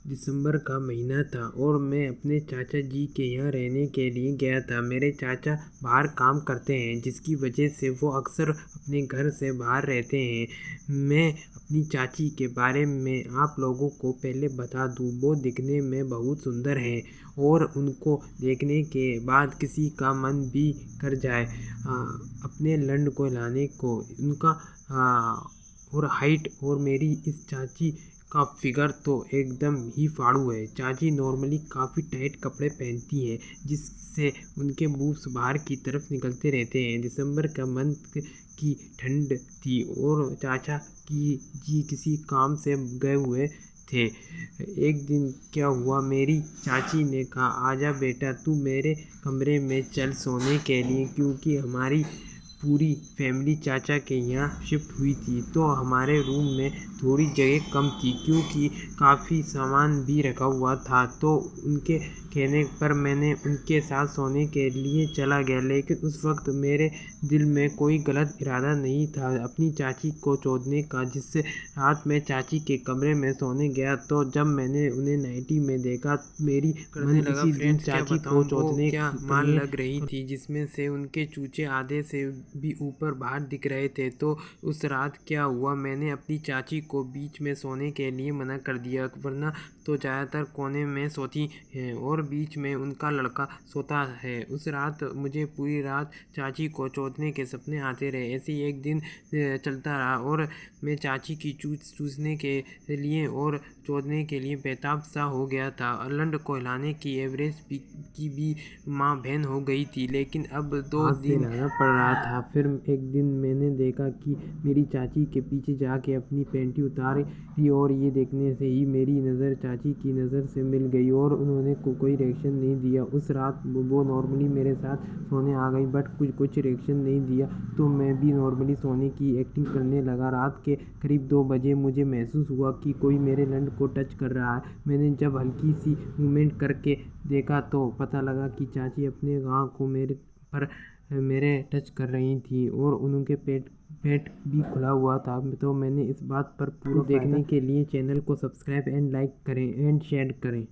दिसंबर का महीना था और मैं अपने चाचा जी के यहाँ रहने के लिए गया था। मेरे चाचा बाहर काम करते हैं, जिसकी वजह से वो अक्सर अपने घर से बाहर रहते हैं। मैं अपनी चाची के बारे में आप लोगों को पहले बता दूँ, वो दिखने में बहुत सुंदर हैं और उनको देखने के बाद किसी का मन भी कर जाए अपने लंड को लाने को। उनका और हाइट और मेरी इस चाची का फिगर तो एकदम ही फाड़ू है। चाची नॉर्मली काफ़ी टाइट कपड़े पहनती हैं, जिससे उनके बूब्स बाहर की तरफ निकलते रहते हैं। दिसंबर का मंथ की ठंड थी और चाचा जी किसी काम से गए हुए थे। एक दिन क्या हुआ, मेरी चाची ने कहा, आजा बेटा तू मेरे कमरे में चल सोने के लिए, क्योंकि हमारी पूरी फैमिली चाचा के यहाँ शिफ्ट हुई थी। तो हमारे रूम में थोड़ी जगह कम थी, क्योंकि काफ़ी सामान भी रखा हुआ था। तो उनके कहने पर मैंने उनके साथ सोने के लिए चला गया, लेकिन उस वक्त मेरे दिल में कोई गलत इरादा नहीं था अपनी चाची को चोदने का। जिससे रात में चाची के कमरे में सोने गया, तो जब मैंने उन्हें नाइटी में देखा, मेरी मन इसी दिन चाची को चोदने क्या मार लग रही थी, जिसमें से उनके चूचे आधे से भी ऊपर बाहर दिख रहे थे। तो उस रात क्या हुआ, मैंने अपनी चाची को बीच में सोने के लिए मना कर दिया, वरना तो ज़्यादातर कोने में सोती हैं और बीच में उनका लड़का सोता है। उस रात मुझे पूरी रात चाची को चोदने के सपने आते रहे। ऐसे ही एक दिन चलता रहा और मैं चाची की चूसने के लिए और चोदने के लिए बेताब सा हो गया था। लंड को हिलाने की एवरेज की भी माँ बहन हो गई थी, लेकिन अब 2 दिन लाना पड़ रहा था। फिर एक दिन मैंने देखा कि मेरी चाची के पीछे जाके अपनी पैंटी उतारी और ये देखने से ही मेरी नज़र चाची की नज़र से मिल गई और उन्होंने कोई रिएक्शन नहीं दिया। उस रात वो नॉर्मली मेरे साथ सोने आ गई, बट कुछ रिएक्शन नहीं दिया, तो मैं भी नॉर्मली सोने की एक्टिंग करने लगा। रात के करीब 2 बजे मुझे महसूस हुआ कि कोई मेरे लंड को टच कर रहा है। मैंने जब हल्की सी मूवमेंट करके देखा तो पता लगा कि चाची अपने गाँव को मेरे टच कर रही थी और उनके पेट भी खुला हुआ था। तो मैंने इस बात पर पूरा देखने के लिए चैनल को सब्सक्राइब एंड लाइक करें एंड शेयर करें।